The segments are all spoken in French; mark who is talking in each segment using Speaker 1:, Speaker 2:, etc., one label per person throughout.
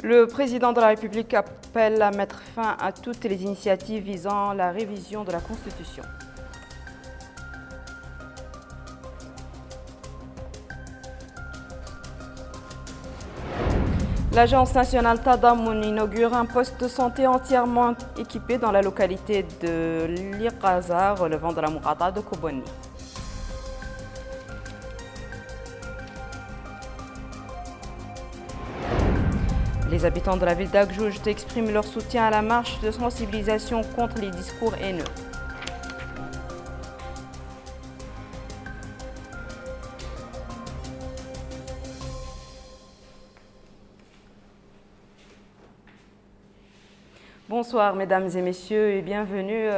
Speaker 1: Le président de la République appelle à mettre fin à toutes les initiatives visant la révision de la Constitution. L'Agence nationale Tadamoun inaugure un poste de santé entièrement équipé dans la localité de Liqaza, relevant de la Mourada de Koboni. Les habitants de la ville d'Agjouj expriment leur soutien à la marche de sensibilisation contre les discours haineux. Bonsoir mesdames et messieurs et bienvenue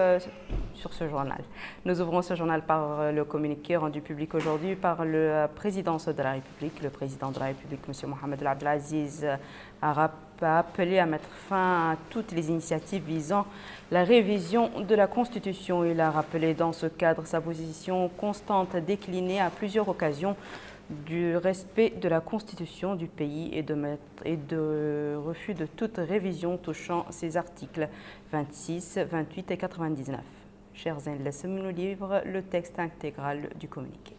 Speaker 1: sur ce journal. Nous ouvrons ce journal par le communiqué rendu public aujourd'hui par le président de la République. Le président de la République, M. Mohamed El Abdelaziz, a appelé à mettre fin à toutes les initiatives visant la révision de la Constitution. Il a rappelé dans ce cadre sa position constante déclinée à plusieurs occasions du respect de la Constitution du pays et de refus de toute révision touchant ses articles 26, 28 et 99. Chers amis, laissez-moi nous livre le texte intégral du communiqué.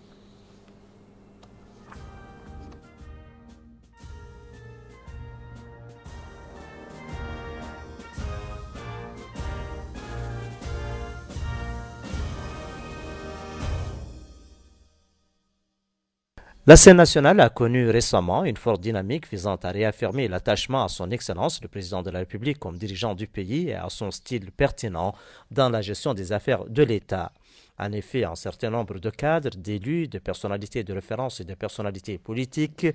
Speaker 2: La scène nationale a connu récemment une forte dynamique visant à réaffirmer l'attachement à son Excellence, le président de la République, comme dirigeant du pays et à son style pertinent dans la gestion des affaires de l'État. En effet, un certain nombre de cadres, d'élus, de personnalités de référence et de personnalités politiques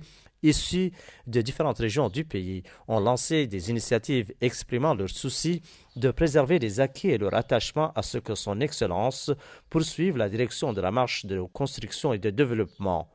Speaker 2: issus de différentes régions du pays ont lancé des initiatives exprimant leur souci de préserver les acquis et leur attachement à ce que son Excellence poursuive la direction de la marche de construction et de développement.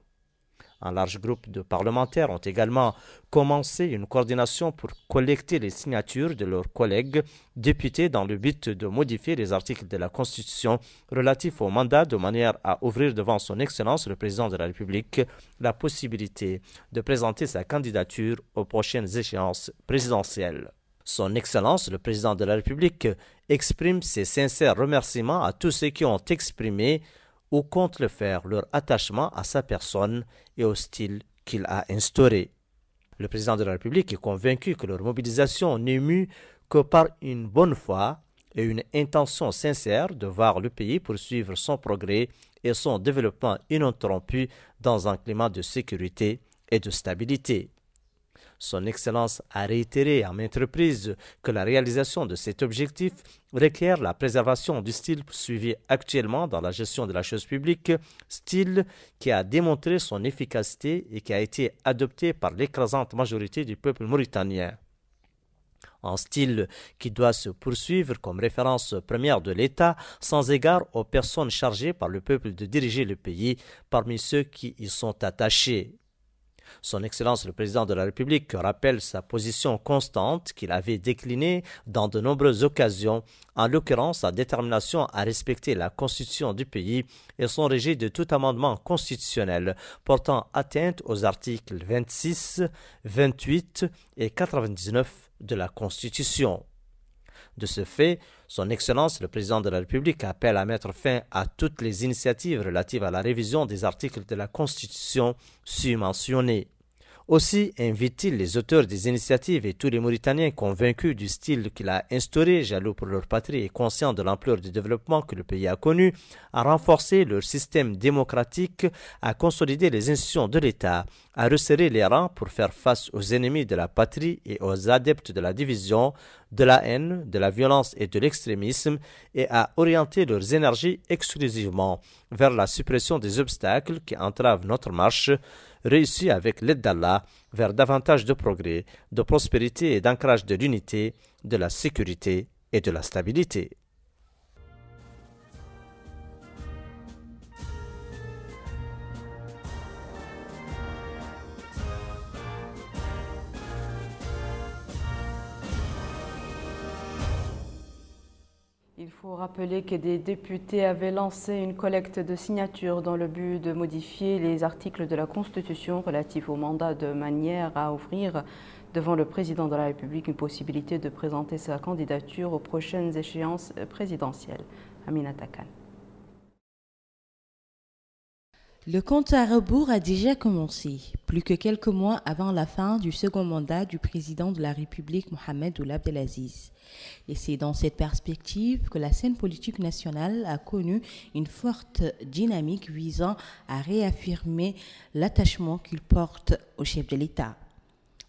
Speaker 2: Un large groupe de parlementaires ont également commencé une coordination pour collecter les signatures de leurs collègues députés dans le but de modifier les articles de la Constitution relatifs au mandat de manière à ouvrir devant son Excellence le président de la République la possibilité de présenter sa candidature aux prochaines échéances présidentielles. Son Excellence, le président de la République, exprime ses sincères remerciements à tous ceux qui ont exprimé ou comptent le faire leur attachement à sa personne et au style qu'il a instauré. Le président de la République est convaincu que leur mobilisation n'est mue que par une bonne foi et une intention sincère de voir le pays poursuivre son progrès et son développement ininterrompu dans un climat de sécurité et de stabilité. Son Excellence a réitéré à maintes reprises que la réalisation de cet objectif requiert la préservation du style suivi actuellement dans la gestion de la chose publique, style qui a démontré son efficacité et qui a été adopté par l'écrasante majorité du peuple mauritanien. Un style qui doit se poursuivre comme référence première de l'État, sans égard aux personnes chargées par le peuple de diriger le pays parmi ceux qui y sont attachés. Son Excellence le Président de la République rappelle sa position constante qu'il avait déclinée dans de nombreuses occasions, en l'occurrence sa détermination à respecter la Constitution du pays et son rejet de tout amendement constitutionnel portant atteinte aux articles 26, 28 et 99 de la Constitution. De ce fait, son Excellence, le Président de la République, appelle à mettre fin à toutes les initiatives relatives à la révision des articles de la Constitution sus-mentionnés. Aussi invite-t-il les auteurs des initiatives et tous les Mauritaniens convaincus du style qu'il a instauré, jaloux pour leur patrie et conscients de l'ampleur du développement que le pays a connu, à renforcer leur système démocratique, à consolider les institutions de l'État, à resserrer les rangs pour faire face aux ennemis de la patrie et aux adeptes de la division, de la haine, de la violence et de l'extrémisme, et à orienter leurs énergies exclusivement vers la suppression des obstacles qui entravent notre marche, réussi avec l'aide d'Allah vers davantage de progrès, de prospérité et d'ancrage de l'unité, de la sécurité et de la stabilité.
Speaker 1: Il faut rappeler que des députés avaient lancé une collecte de signatures dans le but de modifier les articles de la Constitution relatifs au mandat de manière à ouvrir devant le président de la République une possibilité de présenter sa candidature aux prochaines échéances présidentielles. Aminata Khan.
Speaker 3: Le compte à rebours a déjà commencé, plus que quelques mois avant la fin du second mandat du président de la République, Mohamed Ould Abdelaziz. Et c'est dans cette perspective que la scène politique nationale a connu une forte dynamique visant à réaffirmer l'attachement qu'il porte au chef de l'État.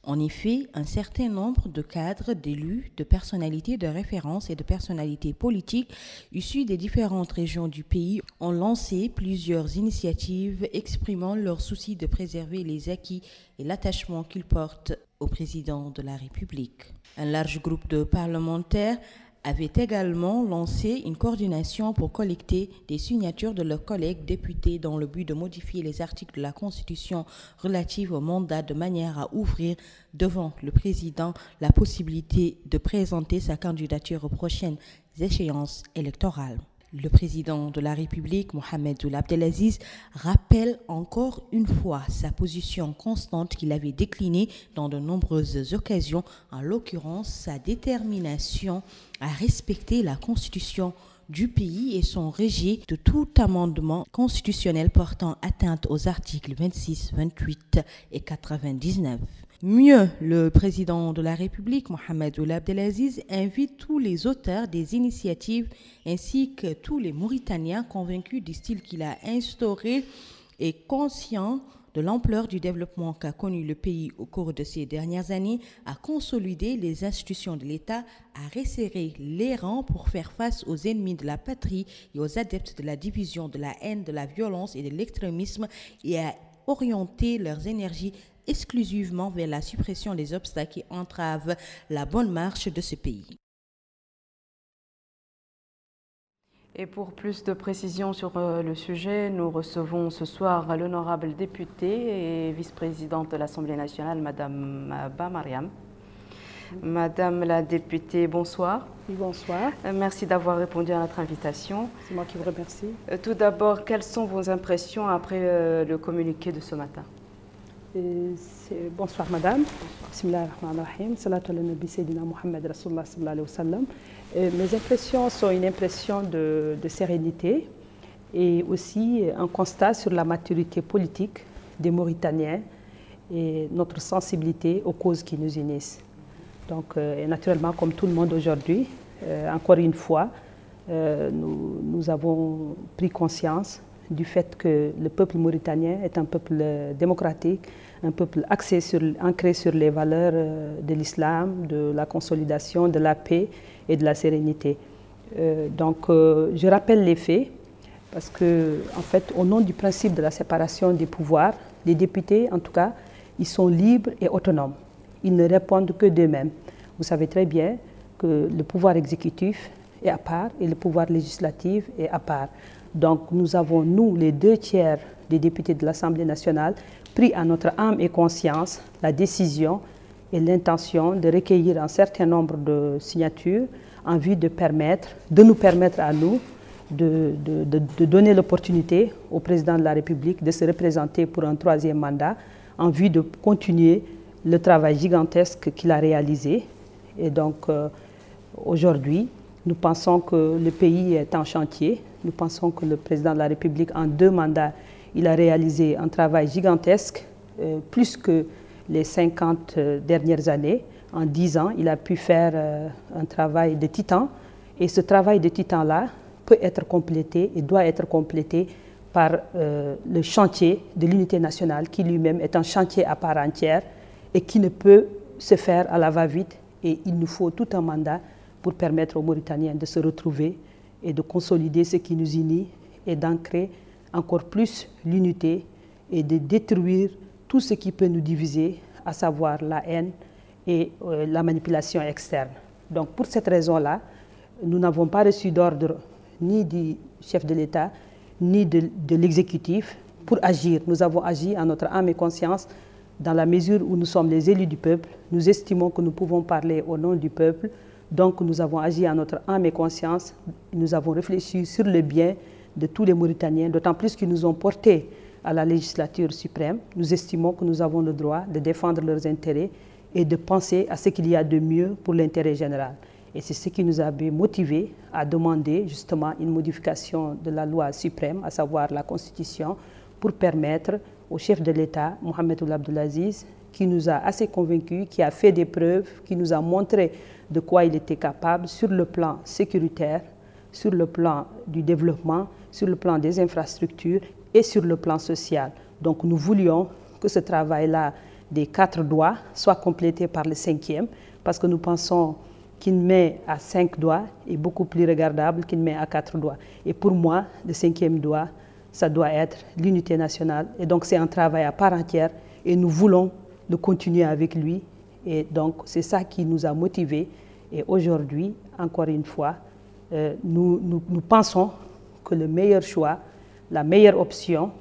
Speaker 3: En effet, un certain nombre de cadres, d'élus, de personnalités de référence et de personnalités politiques issues des différentes régions du pays ont lancé plusieurs initiatives exprimant leur souci de préserver les acquis et l'attachement qu'ils portent au président de la République. Un large groupe de parlementaires avait également lancé une coordination pour collecter des signatures de leurs collègues députés dans le but de modifier les articles de la Constitution relatifs au mandat de manière à ouvrir devant le président la possibilité de présenter sa candidature aux prochaines échéances électorales. Le président de la République, Mohamed Ould Abdelaziz, rappelle encore une fois sa position constante qu'il avait déclinée dans de nombreuses occasions, en l'occurrence sa détermination à respecter la Constitution du pays et son rejet de tout amendement constitutionnel portant atteinte aux articles 26, 28 et 99. Mieux, le président de la République, Mohamed Ould Abdelaziz, invite tous les auteurs des initiatives ainsi que tous les Mauritaniens convaincus du style qu'il a instauré et conscients de l'ampleur du développement qu'a connu le pays au cours de ces dernières années, à consolider les institutions de l'État, à resserrer les rangs pour faire face aux ennemis de la patrie et aux adeptes de la division, de la haine, de la violence et de l'extrémisme et à orienter leurs énergies exclusivement vers la suppression des obstacles qui entravent la bonne marche de ce pays.
Speaker 1: Et pour plus de précisions sur le sujet, nous recevons ce soir l'honorable députée et vice-présidente de l'Assemblée nationale, Madame Ba Mariam. Madame la députée, bonsoir.
Speaker 4: Oui, bonsoir.
Speaker 1: Merci d'avoir répondu à notre invitation.
Speaker 4: C'est moi qui vous remercie.
Speaker 1: Tout d'abord, quelles sont vos impressions après le communiqué de ce matin?
Speaker 4: Bonsoir madame. Bismillah ar-Rahman ar-Rahim. Salatu ala nabi Sayyidina Muhammad Rasulullah sallallahu alayhi wa sallam. Mes impressions sont une impression de sérénité et aussi un constat sur la maturité politique des Mauritaniens et notre sensibilité aux causes qui nous unissent. Donc, et naturellement, comme tout le monde aujourd'hui, encore une fois, nous avons pris conscience du fait que le peuple mauritanien est un peuple démocratique, un peuple ancré sur les valeurs de l'islam, de la consolidation, de la paix et de la sérénité. Donc, je rappelle les faits parce que, en fait, au nom du principe de la séparation des pouvoirs, les députés, en tout cas, ils sont libres et autonomes. Ils ne répondent que d'eux-mêmes. Vous savez très bien que le pouvoir exécutif est à part et le pouvoir législatif est à part. Donc nous avons, nous, les 2/3 des députés de l'Assemblée nationale, pris à notre âme et conscience la décision et l'intention de recueillir un certain nombre de signatures en vue de nous permettre à nous de donner l'opportunité au président de la République de se représenter pour un 3e mandat en vue de continuer le travail gigantesque qu'il a réalisé. Et donc aujourd'hui, nous pensons que le pays est en chantier. Nous pensons que le président de la République, en 2 mandats, il a réalisé un travail gigantesque, plus que les 50 dernières années. En 10 ans, il a pu faire un travail de titan. Et ce travail de titan-là peut être complété et doit être complété par le chantier de l'unité nationale, qui lui-même est un chantier à part entière et qui ne peut se faire à la va-vite. Et il nous faut tout un mandat pour permettre aux Mauritaniens de se retrouver et de consolider ce qui nous unit et d'ancrer encore plus l'unité et de détruire tout ce qui peut nous diviser, à savoir la haine et la manipulation externe. Donc pour cette raison-là, nous n'avons pas reçu d'ordre ni du chef de l'État, ni de l'exécutif pour agir. Nous avons agi en notre âme et conscience dans la mesure où nous sommes les élus du peuple. Nous estimons que nous pouvons parler au nom du peuple. Donc nous avons agi en notre âme et conscience, nous avons réfléchi sur le bien de tous les Mauritaniens, d'autant plus qu'ils nous ont portés à la législature suprême. Nous estimons que nous avons le droit de défendre leurs intérêts et de penser à ce qu'il y a de mieux pour l'intérêt général. Et c'est ce qui nous avait motivés à demander justement une modification de la loi suprême, à savoir la Constitution, pour permettre au chef de l'État, Mohamed Ould Abdel Aziz, qui nous a assez convaincus, qui a fait des preuves, qui nous a montré de quoi il était capable sur le plan sécuritaire, sur le plan du développement, sur le plan des infrastructures et sur le plan social. Donc nous voulions que ce travail-là des 4 doigts soit complété par le 5e, parce que nous pensons qu'une main à 5 doigts est beaucoup plus regardable qu'une main à 4 doigts. Et pour moi, le 5e doigt, ça doit être l'unité nationale. Et donc c'est un travail à part entière et nous voulons le continuer avec lui. Et donc c'est ça qui nous a motivés. Et aujourd'hui, encore une fois, nous pensons que le meilleur choix, la meilleure option,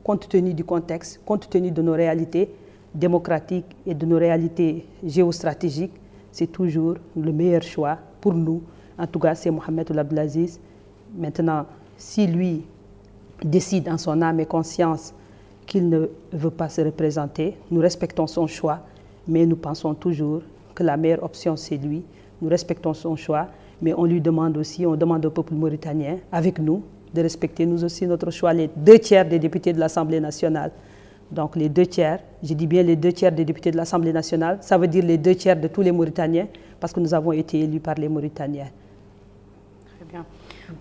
Speaker 4: compte tenu du contexte, compte tenu de nos réalités démocratiques et de nos réalités géostratégiques, c'est toujours le meilleur choix pour nous. En tout cas, c'est Mohamed Ould Abdel Aziz. Maintenant, si lui décide en son âme et conscience qu'il ne veut pas se représenter, nous respectons son choix, mais nous pensons toujours que la meilleure option, c'est lui. Nous respectons son choix, mais on lui demande aussi, on demande au peuple mauritanien, avec nous, de respecter nous aussi notre choix, les 2 tiers des députés de l'Assemblée nationale. Donc les 2 tiers, je dis bien les 2 tiers des députés de l'Assemblée nationale, ça veut dire les 2 tiers de tous les Mauritaniens, parce que nous avons été élus par les Mauritaniens.
Speaker 1: Très bien.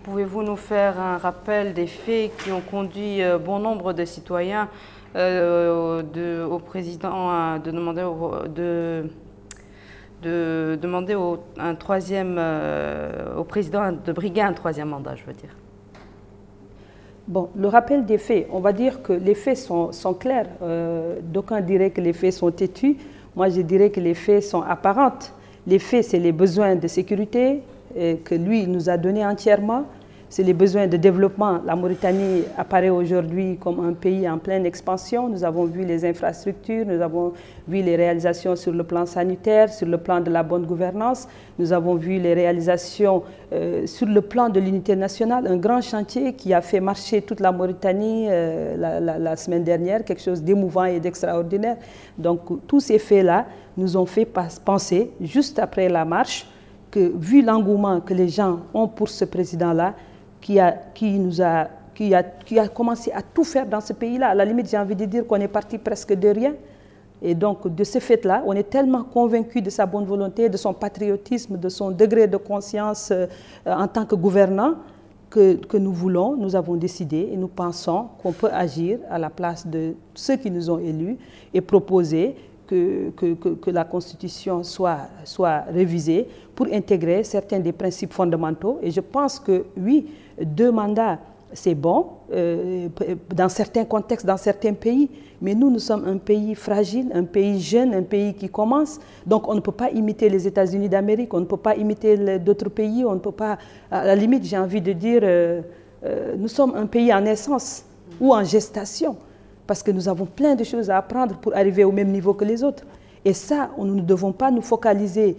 Speaker 1: Pouvez-vous nous faire un rappel des faits qui ont conduit bon nombre de citoyens au président de demander au président de briguer un 3e mandat, je veux dire?
Speaker 4: Bon, le rappel des faits, on va dire que les faits sont clairs. D'aucuns diraient que les faits sont têtus. Moi, je dirais que les faits sont apparents. Les faits, c'est les besoins de sécurité que lui nous a donnés entièrement. C'est les besoins de développement. La Mauritanie apparaît aujourd'hui comme un pays en pleine expansion. Nous avons vu les infrastructures, nous avons vu les réalisations sur le plan sanitaire, sur le plan de la bonne gouvernance. Nous avons vu les réalisations sur le plan de l'unité nationale, un grand chantier qui a fait marcher toute la Mauritanie la semaine dernière, quelque chose d'émouvant et d'extraordinaire. Donc tous ces faits-là nous ont fait penser, juste après la marche, que vu l'engouement que les gens ont pour ce président-là, qui a commencé à tout faire dans ce pays-là. À la limite, j'ai envie de dire qu'on est parti presque de rien. Et donc, de ce fait-là, on est tellement convaincus de sa bonne volonté, de son patriotisme, de son degré de conscience en tant que gouvernant, que nous avons décidé et nous pensons qu'on peut agir à la place de ceux qui nous ont élus et proposer que la Constitution soit révisée pour intégrer certains des principes fondamentaux. Et je pense que oui, 2 mandats, c'est bon dans certains contextes, dans certains pays. Mais nous sommes un pays fragile, un pays jeune, un pays qui commence. Donc on ne peut pas imiter les États-Unis d'Amérique, on ne peut pas imiter d'autres pays, on ne peut pas... À la limite, j'ai envie de dire, nous sommes un pays en naissance ou en gestation. Parce que nous avons plein de choses à apprendre pour arriver au même niveau que les autres. Et ça, nous ne devons pas nous focaliser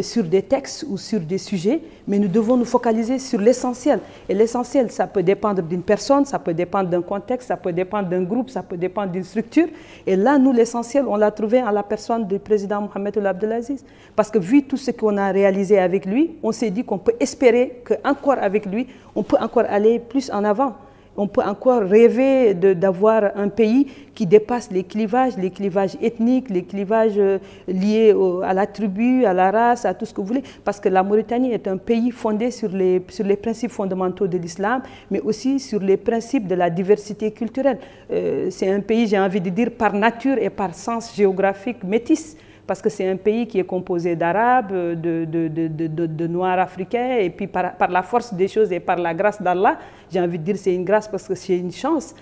Speaker 4: sur des textes ou sur des sujets, mais nous devons nous focaliser sur l'essentiel. Et l'essentiel, ça peut dépendre d'une personne, ça peut dépendre d'un contexte, ça peut dépendre d'un groupe, ça peut dépendre d'une structure. Et là, nous, l'essentiel, on l'a trouvé en la personne du président Mohamed Ould Abdel Aziz. Parce que vu tout ce qu'on a réalisé avec lui, on s'est dit qu'on peut espérer qu'encore avec lui, on peut encore aller plus en avant. On peut encore rêver d'avoir un pays qui dépasse les clivages ethniques, les clivages liés à la tribu, à la race, à tout ce que vous voulez. Parce que la Mauritanie est un pays fondé sur les principes fondamentaux de l'islam, mais aussi sur les principes de la diversité culturelle. C'est un pays, j'ai envie de dire, par nature et par sens géographique métis. Parce que c'est un pays qui est composé d'Arabes, de Noirs africains, et puis par la force des choses et par la grâce d'Allah, j'ai envie de dire c'est une grâce parce que c'est une chance,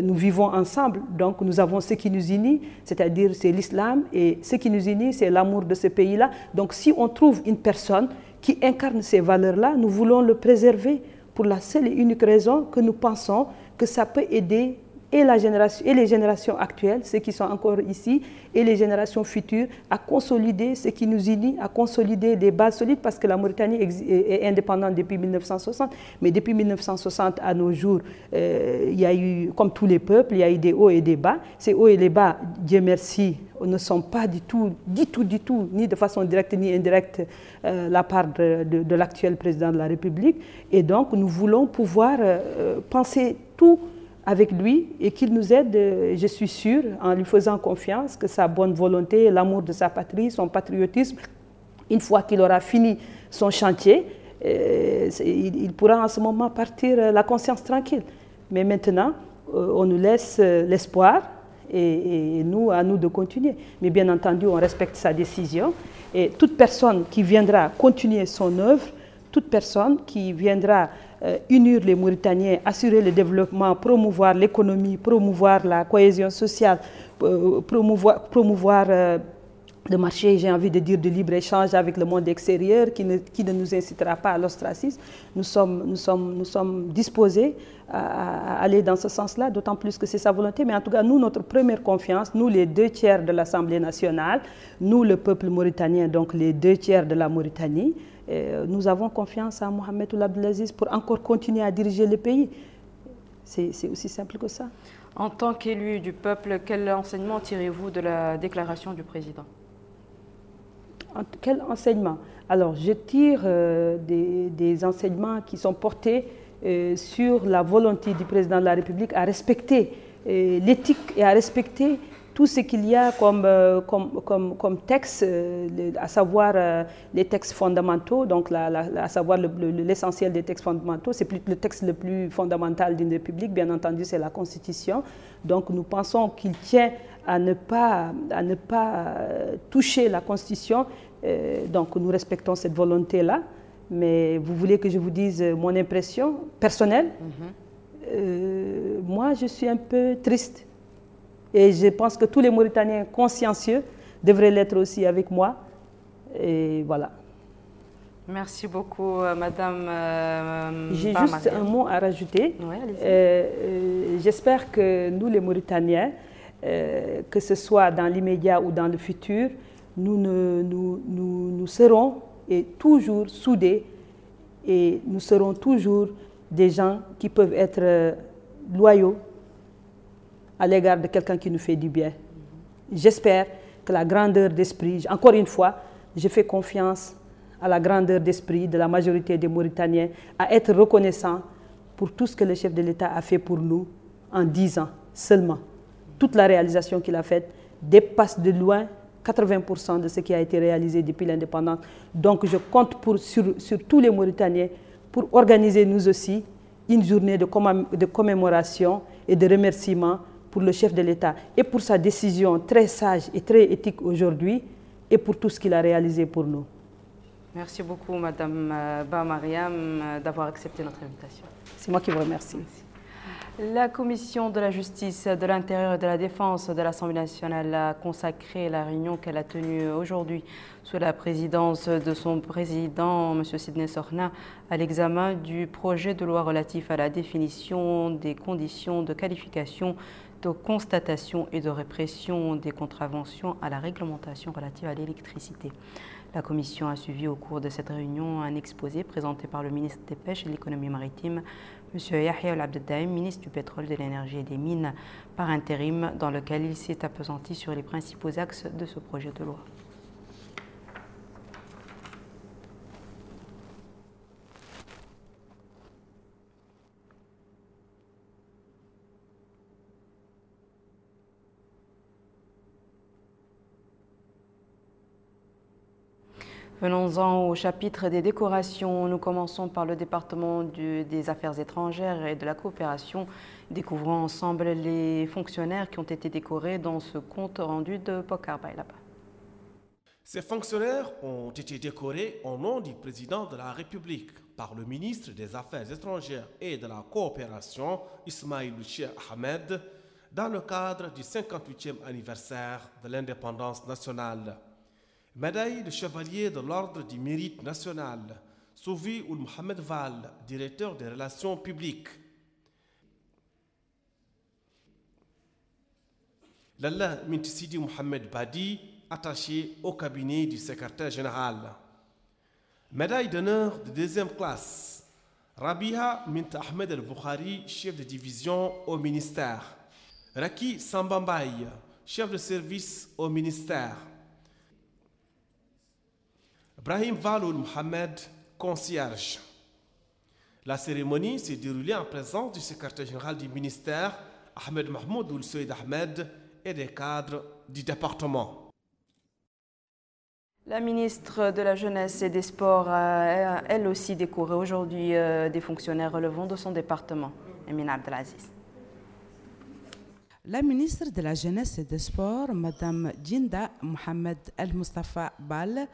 Speaker 4: nous vivons ensemble, donc nous avons ce qui nous unit, c'est-à-dire c'est l'islam, et ce qui nous unit, c'est l'amour de ce pays-là. Donc si on trouve une personne qui incarne ces valeurs-là, nous voulons le préserver pour la seule et unique raison que nous pensons que ça peut aider et les générations actuelles, ceux qui sont encore ici, et les générations futures, à consolider ce qui nous unit, à consolider des bases solides, parce que la Mauritanie est indépendante depuis 1960, mais depuis 1960 à nos jours, il y a eu, comme tous les peuples, il y a eu des hauts et des bas. Ces hauts et les bas, Dieu merci, ne sont pas du tout, ni de façon directe ni indirecte, la part de l'actuel président de la République. Et donc, nous voulons pouvoir penser tout avec lui et qu'il nous aide, je suis sûre, en lui faisant confiance, que sa bonne volonté, l'amour de sa patrie, son patriotisme, une fois qu'il aura fini son chantier, il pourra en ce moment partir la conscience tranquille. Mais maintenant, on nous laisse l'espoir et nous, à nous de continuer. Mais bien entendu, on respecte sa décision et toute personne qui viendra continuer son œuvre, toute personne qui viendra unir les Mauritaniens, assurer le développement, promouvoir l'économie, promouvoir la cohésion sociale, promouvoir le marché, j'ai envie de dire, de libre-échange avec le monde extérieur qui ne nous incitera pas à l'ostracisme. Nous sommes disposés à aller dans ce sens-là, d'autant plus que c'est sa volonté. Mais en tout cas, nous, notre première confiance, nous les 2/3 de l'Assemblée nationale, nous le peuple mauritanien, donc les 2/3 de la Mauritanie, nous avons confiance à Mohamed Ould Abdelaziz pour encore continuer à diriger le pays. C'est aussi simple que ça.
Speaker 1: En tant qu'élu du peuple, quel enseignement tirez-vous de la déclaration du président?
Speaker 4: Quel enseignement? Alors, je tire des enseignements qui sont portés sur la volonté du président de la République à respecter l'éthique et à respecter tout ce qu'il y a comme texte, à savoir les textes fondamentaux, donc à savoir l'essentiel des textes fondamentaux. C'est le texte le plus fondamental d'une république, bien entendu, c'est la Constitution. Donc nous pensons qu'il tient à ne pas toucher la Constitution. Donc nous respectons cette volonté-là. Mais vous voulez que je vous dise mon impression personnelle? Moi, je suis un peu triste. Et je pense que tous les Mauritaniens consciencieux devraient l'être aussi avec moi. Et voilà.
Speaker 1: Merci beaucoup, Madame.
Speaker 4: J'ai juste un mot à rajouter.
Speaker 1: Oui,
Speaker 4: j'espère que nous, les Mauritaniens, que ce soit dans l'immédiat ou dans le futur, nous serons toujours soudés et nous serons toujours des gens qui peuvent être loyaux à l'égard de quelqu'un qui nous fait du bien. J'espère que la grandeur d'esprit, encore une fois, je fais confiance à la grandeur d'esprit de la majorité des Mauritaniens, à être reconnaissant pour tout ce que le chef de l'État a fait pour nous en 10 ans seulement. Toute la réalisation qu'il a faite dépasse de loin 80% de ce qui a été réalisé depuis l'indépendance. Donc je compte sur tous les Mauritaniens pour organiser nous aussi une journée de commémoration et de remerciement pour le chef de l'État et pour sa décision très sage et très éthique aujourd'hui et pour tout ce qu'il a réalisé pour nous.
Speaker 1: Merci beaucoup, Madame Ba Mariam, d'avoir accepté notre invitation.
Speaker 4: C'est moi qui vous remercie.
Speaker 1: La Commission de la Justice, de l'Intérieur et de la Défense de l'Assemblée nationale a consacré la réunion qu'elle a tenue aujourd'hui sous la présidence de son président, M. Sidney Sorna, à l'examen du projet de loi relatif à la définition des conditions de qualification, de constatation et de répression des contraventions à la réglementation relative à l'électricité. La Commission a suivi au cours de cette réunion un exposé présenté par le ministre des Pêches et de l'Économie maritime, M. Yahya Ould Abdeldaïm, ministre du Pétrole, de l'Énergie et des Mines, par intérim, dans lequel il s'est appesanti sur les principaux axes de ce projet de loi. Venons-en au chapitre des décorations. Nous commençons par le département des Affaires étrangères et de la coopération. Découvrons ensemble les fonctionnaires qui ont été décorés dans ce compte rendu de Bokar Bay là-bas.
Speaker 5: Ces fonctionnaires ont été décorés au nom du président de la République par le ministre des Affaires étrangères et de la coopération, Ismaïl Cheikh Ahmed, dans le cadre du 58e anniversaire de l'indépendance nationale. Médaille de chevalier de l'Ordre du Mérite national, Soufi Ould Mohamed Val, directeur des relations publiques. Lalla Mintisidi Mohamed Badi, attaché au cabinet du secrétaire général. Médaille d'honneur de deuxième classe, Rabiha Mint Ahmed El-Bukhari, chef de division au ministère. Raki Sambambaye, chef de service au ministère. Brahim Valoul Mohamed, concierge. La cérémonie s'est déroulée en présence du secrétaire général du ministère, Ahmed Mahmoud Ould Seyd Ahmed, et des cadres du département.
Speaker 1: La ministre de la Jeunesse et des Sports a elle aussi décoré aujourd'hui des fonctionnaires relevant de son département. Emine Abdelaziz.
Speaker 6: La ministre de la Jeunesse et des Sports, Mme Djinda Mohamed El-Mustafa Bal,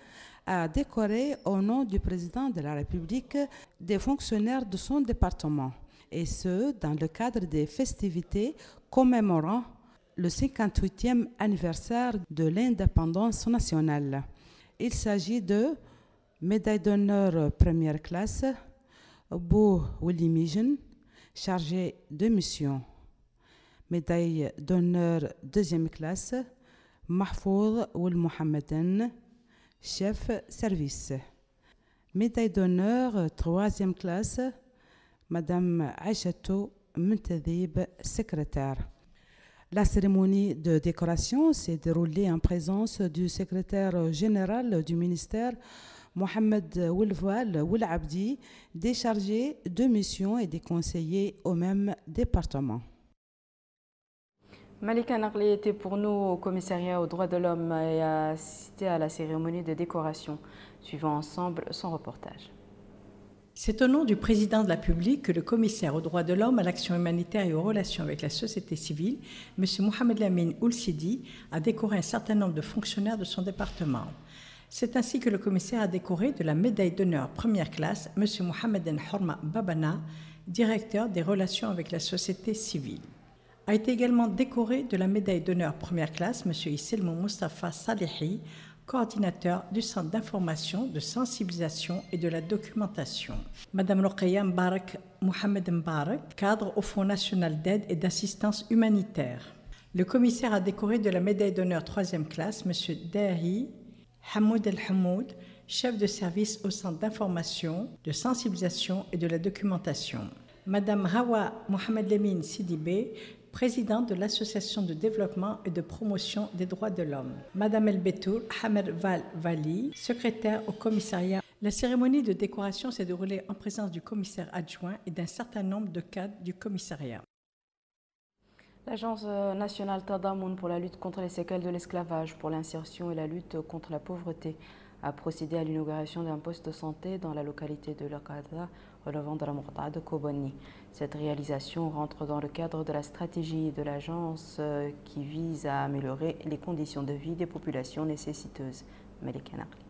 Speaker 6: a décoré au nom du président de la République des fonctionnaires de son département, et ce, dans le cadre des festivités commémorant le 58e anniversaire de l'indépendance nationale. Il s'agit de médaille d'honneur première classe, Bou Willy Mijen, chargé de mission. Médaille d'honneur deuxième classe, Mahfouz Ould Mohammeden, chef service. Médaille d'honneur troisième classe, Madame Aïchatou Muntadib, secrétaire. La cérémonie de décoration s'est déroulée en présence du secrétaire général du ministère, Mohamed Ould Ould Abdi, des chargés de mission et des conseillers au même département.
Speaker 1: Malika Naqli était pour nous au commissariat aux droits de l'homme et a assisté à la cérémonie de décoration. Suivons ensemble son reportage.
Speaker 7: C'est au nom du président de la République que le commissaire aux droits de l'homme, à l'action humanitaire et aux relations avec la société civile, M. Mohamed Lamine Ould Sidi, a décoré un certain nombre de fonctionnaires de son département. C'est ainsi que le commissaire a décoré de la médaille d'honneur première classe M. Mohamed Horma Babana, directeur des relations avec la société civile. A été également décoré de la médaille d'honneur première classe M. Isselmou Mustafa Salihi, coordinateur du Centre d'information, de sensibilisation et de la documentation. Madame Rokhaya Mbarak Mohamed Mbarak, cadre au Fonds national d'aide et d'assistance humanitaire. Le commissaire a décoré de la médaille d'honneur troisième classe M. Dahi Hamoud El Hamoud, chef de service au Centre d'information, de sensibilisation et de la documentation. Madame Hawa Mohamed Lamine Sidibé, présidente de l'Association de développement et de promotion des droits de l'homme. Madame El Betour Hamer Vali, secrétaire au commissariat. La cérémonie de décoration s'est déroulée en présence du commissaire adjoint et d'un certain nombre de cadres du commissariat.
Speaker 1: L'Agence nationale Tadamoun pour la lutte contre les séquelles de l'esclavage, pour l'insertion et la lutte contre la pauvreté a procédé à l'inauguration d'un poste de santé dans la localité de Lokada, relevant de la Mourtada de Kobani. Cette réalisation rentre dans le cadre de la stratégie de l'agence qui vise à améliorer les conditions de vie des populations nécessiteuses. Malika Naqli.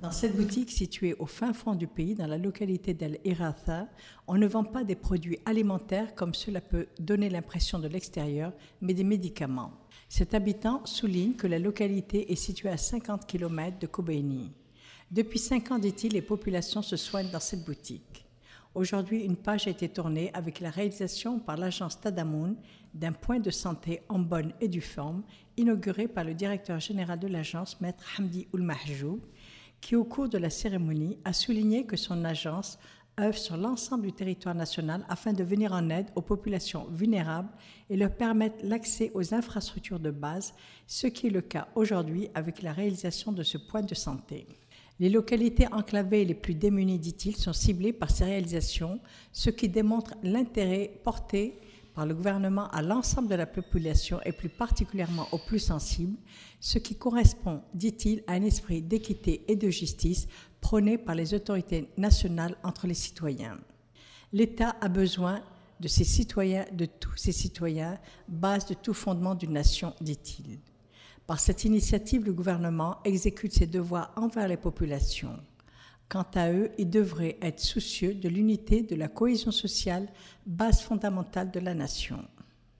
Speaker 7: Dans cette boutique située au fin fond du pays, dans la localité d'El Iratha, on ne vend pas des produits alimentaires comme cela peut donner l'impression de l'extérieur, mais des médicaments. Cet habitant souligne que la localité est située à 50 km de Kobani. Depuis 5 ans, dit-il, les populations se soignent dans cette boutique. Aujourd'hui, une page a été tournée avec la réalisation par l'agence Tadamoun d'un point de santé en bonne et due forme, inauguré par le directeur général de l'agence, Maître Hamdi Ould Mahjoub, qui, au cours de la cérémonie, a souligné que son agence œuvre sur l'ensemble du territoire national afin de venir en aide aux populations vulnérables et leur permettre l'accès aux infrastructures de base, ce qui est le cas aujourd'hui avec la réalisation de ce point de santé. Les localités enclavées les plus démunies, dit-il, sont ciblées par ces réalisations, ce qui démontre l'intérêt porté par le gouvernement à l'ensemble de la population et plus particulièrement aux plus sensibles, ce qui correspond, dit-il, à un esprit d'équité et de justice prôné par les autorités nationales entre les citoyens. L'État a besoin de ses citoyens, de tous ses citoyens, base de tout fondement d'une nation, dit-il. Par cette initiative, le gouvernement exécute ses devoirs envers les populations. Quant à eux, ils devraient être soucieux de l'unité, de la cohésion sociale, base fondamentale de la nation.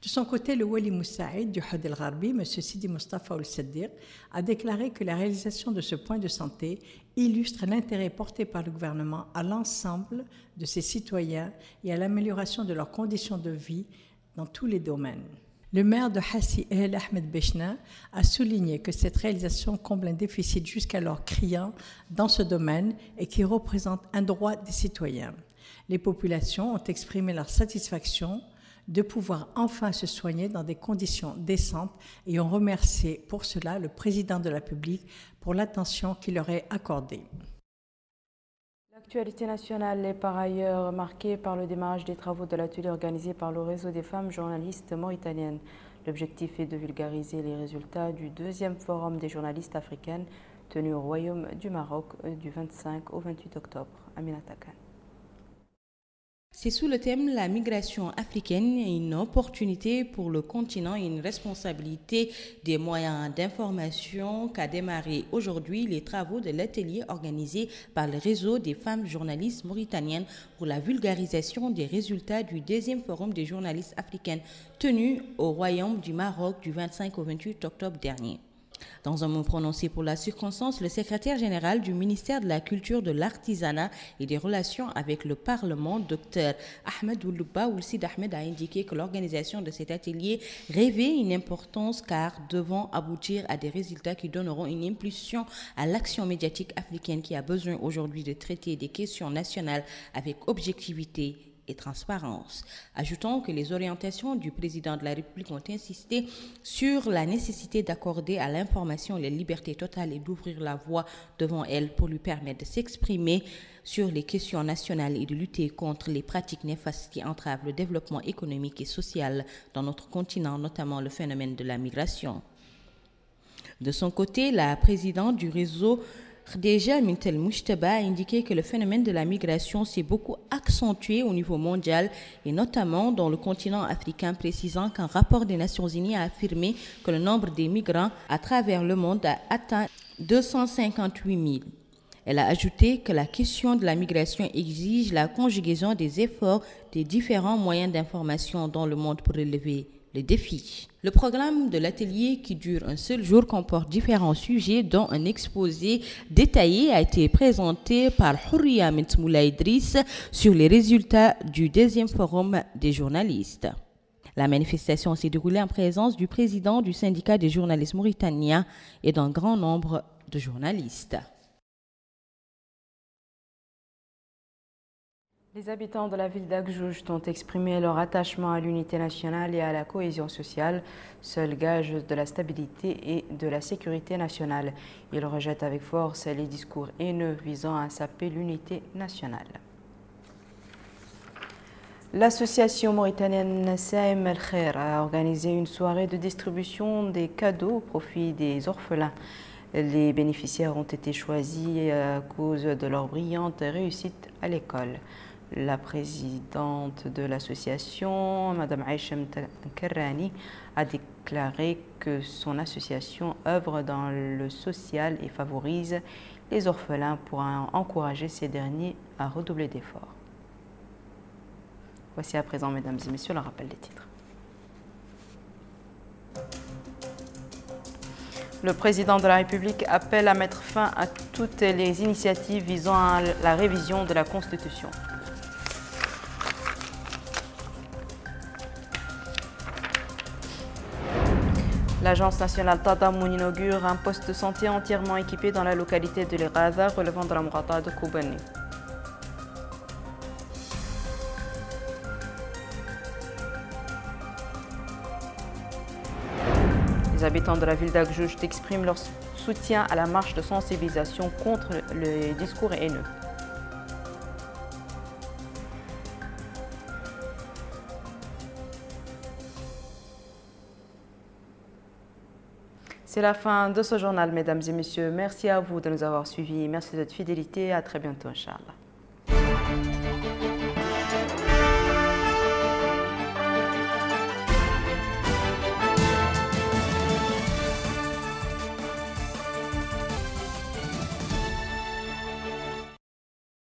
Speaker 7: De son côté, le Wali Moussaïd du Had el-Gharbi, M. Sidi Mustafa Ould Saddiq, a déclaré que la réalisation de ce point de santé illustre l'intérêt porté par le gouvernement à l'ensemble de ses citoyens et à l'amélioration de leurs conditions de vie dans tous les domaines. Le maire de Hassi El Ahmed Bechna a souligné que cette réalisation comble un déficit jusqu'alors criant dans ce domaine et qui représente un droit des citoyens. Les populations ont exprimé leur satisfaction de pouvoir enfin se soigner dans des conditions décentes et ont remercié pour cela le président de la République pour l'attention qu'il leur est accordée.
Speaker 1: L'actualité nationale est par ailleurs marquée par le démarrage des travaux de l'atelier organisé par le réseau des femmes journalistes mauritaniennes. L'objectif est de vulgariser les résultats du deuxième forum des journalistes africaines tenu au Royaume du Maroc du 25 au 28 octobre. Aminata Khan.
Speaker 3: C'est sous le thème « La migration africaine, une opportunité pour le continent et une responsabilité des moyens d'information » qu'a démarré aujourd'hui les travaux de l'atelier organisé par le réseau des femmes journalistes mauritaniennes pour la vulgarisation des résultats du deuxième forum des journalistes africaines tenu au Royaume du Maroc du 25 au 28 octobre dernier. Dans un mot prononcé pour la circonstance, le secrétaire général du ministère de la Culture, de l'Artisanat et des Relations avec le Parlement, Dr Ahmed Oulouba Oulsid Ahmed, a indiqué que l'organisation de cet atelier revêt une importance car devant aboutir à des résultats qui donneront une impulsion à l'action médiatique africaine qui a besoin aujourd'hui de traiter des questions nationales avec objectivité et transparence. Ajoutons que les orientations du président de la République ont insisté sur la nécessité d'accorder à l'information la liberté totale et d'ouvrir la voie devant elle pour lui permettre de s'exprimer sur les questions nationales et de lutter contre les pratiques néfastes qui entravent le développement économique et social dans notre continent, notamment le phénomène de la migration. De son côté, la présidente du réseau Khadija Mintel Moujtaba a indiqué que le phénomène de la migration s'est beaucoup accentué au niveau mondial et notamment dans le continent africain, précisant qu'un rapport des Nations Unies a affirmé que le nombre des migrants à travers le monde a atteint 258 000. Elle a ajouté que la question de la migration exige la conjugaison des efforts des différents moyens d'information dans le monde pour relever les défis. Le programme de l'atelier, qui dure un seul jour, comporte différents sujets dont un exposé détaillé a été présenté par Houria Mentmoula Idriss sur les résultats du deuxième forum des journalistes. La manifestation s'est déroulée en présence du président du syndicat des journalistes mauritaniens et d'un grand nombre de journalistes.
Speaker 1: Les habitants de la ville d'Agjoujt ont exprimé leur attachement à l'unité nationale et à la cohésion sociale, seul gage de la stabilité et de la sécurité nationale. Ils rejettent avec force les discours haineux visant à saper l'unité nationale. L'association mauritanienne Saïm El Khair a organisé une soirée de distribution des cadeaux au profit des orphelins. Les bénéficiaires ont été choisis à cause de leur brillante réussite à l'école. La présidente de l'association, Mme Aïchem Kerrani, a déclaré que son association œuvre dans le social et favorise les orphelins pour encourager ces derniers à redoubler d'efforts. Voici à présent, mesdames et messieurs, le rappel des titres. Le président de la République appelle à mettre fin à toutes les initiatives visant à la révision de la Constitution. L'Agence nationale Tadamoun inaugure un poste de santé entièrement équipé dans la localité de l'Ighadha relevant de la Mourata de Koubani. Les habitants de la ville d'Agjoujt expriment leur soutien à la marche de sensibilisation contre les discours haineux. C'est la fin de ce journal, mesdames et messieurs. Merci à vous de nous avoir suivis. Merci de votre fidélité. À très bientôt, Inch'Allah.